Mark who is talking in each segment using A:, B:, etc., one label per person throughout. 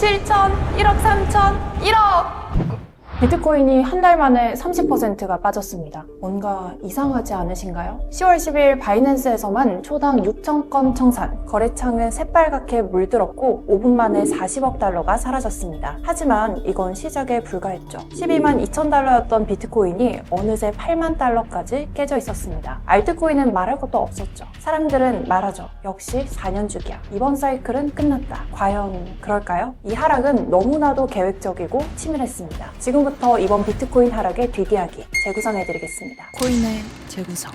A: 7천, 1억 3천, 1억! 비트코인이 한 달 만에 30%가 빠졌습니다. 뭔가 이상하지 않으신가요? 10월 10일 바이낸스에서만 초당 6천 건 청산, 거래창은 새빨갛게 물들었고 5분 만에 40억 달러가 사라졌습니다. 하지만 이건 시작에 불과했죠. 12만 2천 달러였던 비트코인이 어느새 8만 달러까지 깨져 있었습니다. 알트코인은 말할 것도 없었죠. 사람들은 말하죠. 역시 4년주기야. 이번 사이클은 끝났다. 과연 그럴까요? 이 하락은 너무나도 계획적이고 치밀했습니다. 지금부터 이번 비트코인 하락의 뒷이야기 재구성해드리겠습니다.
B: 코인의 재구성.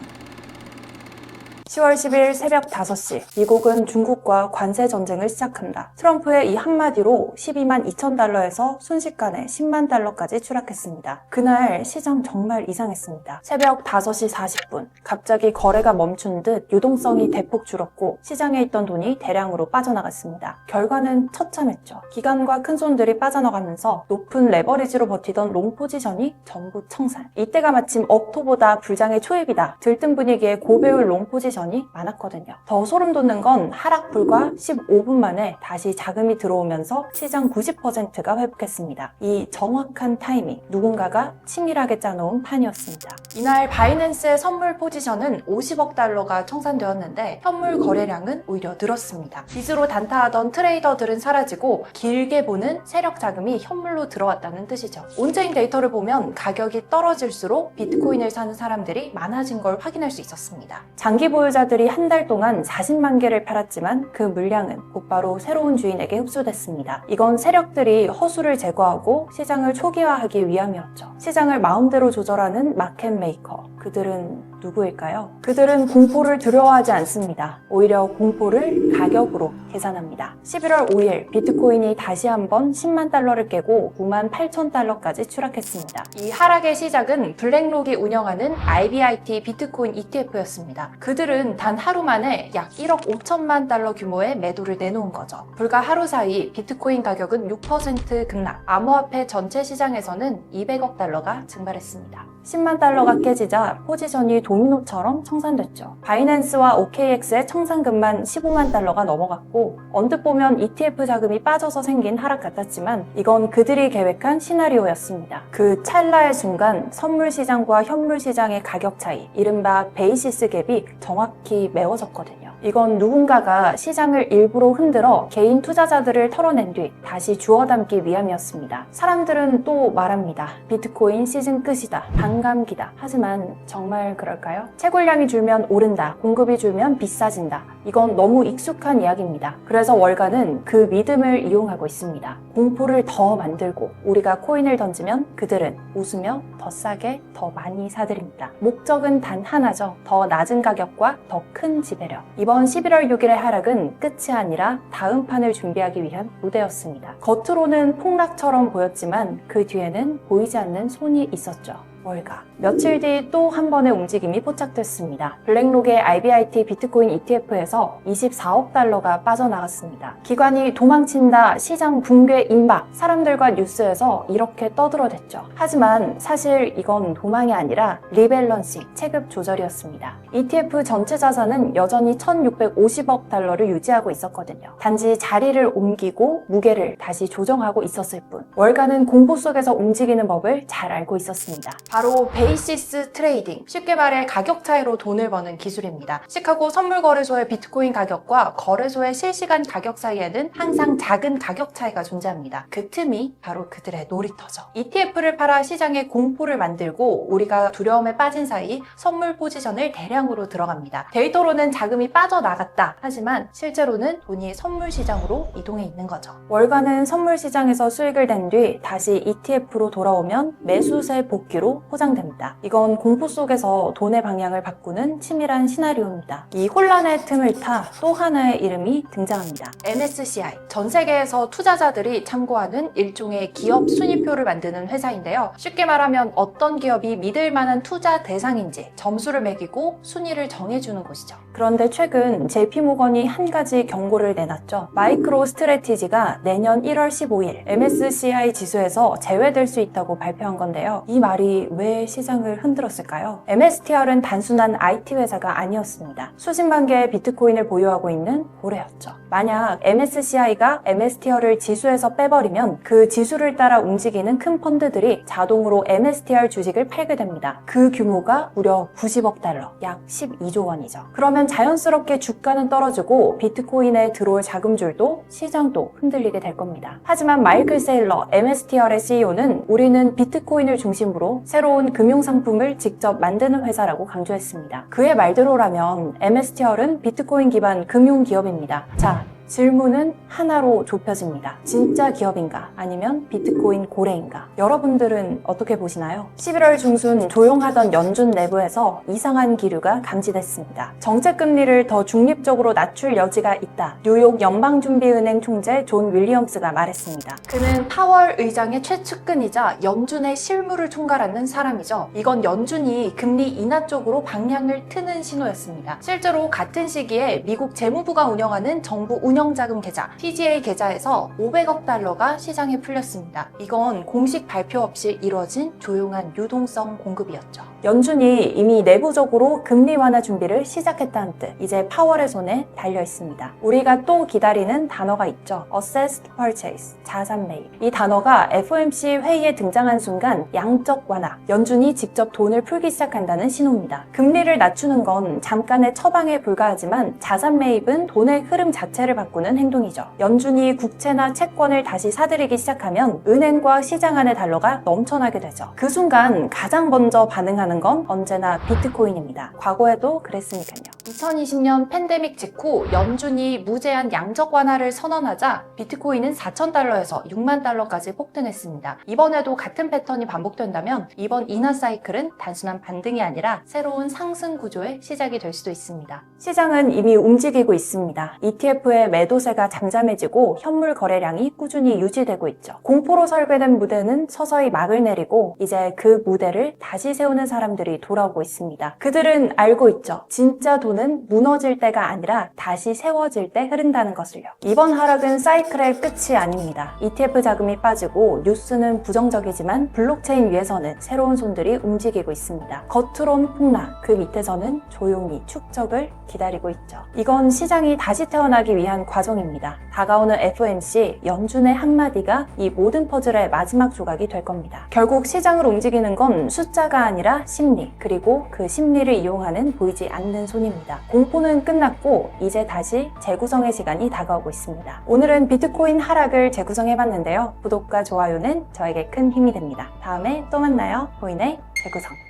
A: 10월 10일 새벽 5시 미국은 중국과 관세 전쟁을 시작합니다. 트럼프의 이 한마디로 12만 2천 달러에서 순식간에 10만 달러까지 추락했습니다. 그날 시장 정말 이상했습니다. 새벽 5시 40분 갑자기 거래가 멈춘 듯 유동성이 대폭 줄었고 시장에 있던 돈이 대량으로 빠져나갔습니다. 결과는 처참했죠. 기관과 큰손들이 빠져나가면서 높은 레버리지로 버티던 롱 포지션이 전부 청산. 이때가 마침 억토보다 불장의 초입이다. 들뜬 분위기에 고배울 롱 포지션 이 많았거든요. 더 소름 돋는 건 하락 불과 15분 만에 다시 자금이 들어오면서 시장 90%가 회복했습니다. 이 정확한 타이밍, 누군가가 치밀하게 짜놓은 판이었습니다. 이날 바이낸스의 선물 포지션은 50억 달러가 청산되었는데 현물 거래량은 오히려 늘었습니다. 빚으로 단타하던 트레이더들은 사라지고 길게 보는 세력 자금이 현물로 들어왔다는 뜻이죠. 온체인 데이터를 보면 가격이 떨어질수록 비트코인을 사는 사람들이 많아진 걸 확인할 수 있었습니다. 장기 보유자들이 한 달 동안 40만 개를 팔았지만 그 물량은 곧바로 새로운 주인에게 흡수됐습니다. 이건 세력들이 허수를 제거하고 시장을 초기화하기 위함이었죠. 시장을 마음대로 조절하는 마켓 메이커. 그들은 누구일까요? 그들은 공포를 두려워하지 않습니다. 오히려 공포를 가격으로 계산합니다. 11월 5일 비트코인이 다시 한번 10만 달러를 깨고 9만 8천 달러까지 추락했습니다. 이 하락의 시작은 블랙록이 운영하는 IBIT 비트코인 ETF였습니다. 그들은 단 하루 만에 약 1억 5천만 달러 규모의 매도를 내놓은 거죠. 불과 하루 사이 비트코인 가격은 6% 급락, 암호화폐 전체 시장에서는 200억 달러가 증발했습니다. 10만 달러가 깨지자 포지션이 도미노처럼 청산됐죠. 바이낸스와 OKX의 청산금만 15만 달러가 넘어갔고 언뜻 보면 ETF 자금이 빠져서 생긴 하락 같았지만 이건 그들이 계획한 시나리오였습니다. 그 찰나의 순간 선물 시장과 현물 시장의 가격 차이, 이른바 베이시스 갭이 정확히 메워졌거든요. 이건 누군가가 시장을 일부러 흔들어 개인 투자자들을 털어낸 뒤 다시 주워 담기 위함이었습니다. 사람들은 또 말합니다. 비트코인 시즌 끝이다. 반감기다. 하지만 정말 그럴까요? 채굴량이 줄면 오른다. 공급이 줄면 비싸진다. 이건 너무 익숙한 이야기입니다. 그래서 월가는 그 믿음을 이용하고 있습니다. 공포를 더 만들고 우리가 코인을 던지면 그들은 웃으며 더 싸게 더 많이 사들입니다. 목적은 단 하나죠. 더 낮은 가격과 더 큰 지배력. 이번 11월 6일의 하락은 끝이 아니라 다음 판을 준비하기 위한 무대였습니다. 겉으로는 폭락처럼 보였지만 그 뒤에는 보이지 않는 손이 있었죠. 월가. 며칠 뒤 또 한 번의 움직임이 포착됐습니다. 블랙록의 IBIT 비트코인 ETF에서 24억 달러가 빠져나갔습니다. 기관이 도망친다, 시장 붕괴 임박, 사람들과 뉴스에서 이렇게 떠들어댔죠. 하지만 사실 이건 도망이 아니라 리밸런싱, 체급 조절이었습니다. ETF 전체 자산은 여전히 1,650억 달러를 유지하고 있었거든요. 단지 자리를 옮기고 무게를 다시 조정하고 있었을 뿐. 월가는 공포 속에서 움직이는 법을 잘 알고 있었습니다. 바로 베이시스 트레이딩, 쉽게 말해 가격 차이로 돈을 버는 기술입니다. 시카고 선물거래소의 비트코인 가격과 거래소의 실시간 가격 사이에는 항상 작은 가격 차이가 존재합니다. 그 틈이 바로 그들의 놀이터죠. ETF를 팔아 시장에 공포를 만들고 우리가 두려움에 빠진 사이 선물 포지션을 대량으로 들어갑니다. 데이터로는 자금이 빠져나갔다. 하지만 실제로는 돈이 선물 시장으로 이동해 있는 거죠. 월가는 선물 시장에서 수익을 낸 뒤 다시 ETF로 돌아오면 매수세 복귀로 포장됩니다. 이건 공포 속에서 돈의 방향을 바꾸는 치밀한 시나리오입니다. 이 혼란의 틈을 타 또 하나의 이름이 등장합니다. MSCI, 전 세계에서 투자자들이 참고하는 일종의 기업 순위표를 만드는 회사인데요. 쉽게 말하면 어떤 기업이 믿을 만한 투자 대상인지 점수를 매기고 순위를 정해주는 곳이죠. 그런데 최근 JP모건이 한 가지 경고를 내놨죠. 마이크로 스트래티지가 내년 1월 15일 MSCI 지수에서 제외될 수 있다고 발표한 건데요. 이 말이 왜 시장을 흔들었을까요? MSTR은 단순한 IT 회사가 아니었습니다. 수십만 개의 비트코인을 보유하고 있는 고래였죠. 만약 MSCI가 MSTR을 지수에서 빼버리면 그 지수를 따라 움직이는 큰 펀드들이 자동으로 MSTR 주식을 팔게 됩니다. 그 규모가 무려 90억 달러, 약 12조 원이죠. 그러면 자연스럽게 주가는 떨어지고 비트코인에 들어올 자금줄도 시장도 흔들리게 될 겁니다. 하지만 마이클 세일러 MSTR의 CEO는 우리는 비트코인을 중심으로 새로운 금융상품을 직접 만드는 회사라고 강조했습니다. 그의 말대로라면 MSTR은 비트코인 기반 금융기업입니다. 자, 질문은 하나로 좁혀집니다. 진짜 기업인가? 아니면 비트코인 고래인가? 여러분들은 어떻게 보시나요? 11월 중순 조용하던 연준 내부에서 이상한 기류가 감지됐습니다. 정책금리를 더 중립적으로 낮출 여지가 있다. 뉴욕 연방준비은행 총재 존 윌리엄스가 말했습니다. 그는 파월 의장의 최측근이자 연준의 실무를 총괄하는 사람이죠. 이건 연준이 금리 인하 쪽으로 방향을 트는 신호였습니다. 실제로 같은 시기에 미국 재무부가 운영하는 정부 운영자금 계좌 TGA 계좌에서 500억 달러가 시장에 풀렸습니다. 이건 공식 발표 없이 이루어진 조용한 유동성 공급이었죠. 연준이 이미 내부적으로 금리 완화 준비를 시작했다는 뜻. 이제 파월의 손에 달려 있습니다. 우리가 또 기다리는 단어가 있죠. Assessed Purchase, 자산 매입. 이 단어가 FOMC 회의에 등장한 순간 양적 완화, 연준이 직접 돈을 풀기 시작한다는 신호입니다. 금리를 낮추는 건 잠깐의 처방에 불과하지만 자산 매입은 돈의 흐름 자체를 바꾸는 행동이죠. 연준이 국채나 채권을 다시 사들이기 시작하면 은행과 시장 안의 달러가 넘쳐나게 되죠. 그 순간 가장 먼저 반응하는 건 언제나 비트코인입니다. 과거에도 그랬으니까요. 2020년 팬데믹 직후 연준이 무제한 양적 완화를 선언하자 비트코인은 4,000달러에서 6만 달러까지 폭등했습니다. 이번에도 같은 패턴이 반복된다면 이번 인하 사이클은 단순한 반등이 아니라 새로운 상승 구조의 시작이 될 수도 있습니다. 시장은 이미 움직이고 있습니다. ETF의 매도세가 잠잠해지고 현물 거래량이 꾸준히 유지되고 있죠. 공포로 설계된 무대는 서서히 막을 내리고 이제 그 무대를 다시 세우는 사람들이 돌아오고 있습니다. 그들은 알고 있죠. 진짜 돈은 무너질 때가 아니라 다시 세워질 때 흐른다는 것을요. 이번 하락은 사이클의 끝이 아닙니다. ETF 자금이 빠지고 뉴스는 부정적이지만 블록체인 위에서는 새로운 손들이 움직이고 있습니다. 겉으론 폭락, 그 밑에서는 조용히 축적을 기다리고 있죠. 이건 시장이 다시 태어나기 위한 과정입니다. 다가오는 FOMC, 연준의 한마디가 이 모든 퍼즐의 마지막 조각이 될 겁니다. 결국 시장을 움직이는 건 숫자가 아니라 심리, 그리고 그 심리를 이용하는 보이지 않는 손입니다. 공포는 끝났고 이제 다시 재구성의 시간이 다가오고 있습니다. 오늘은 비트코인 하락을 재구성해봤는데요. 구독과 좋아요는 저에게 큰 힘이 됩니다. 다음에 또 만나요. 보인의 재구성.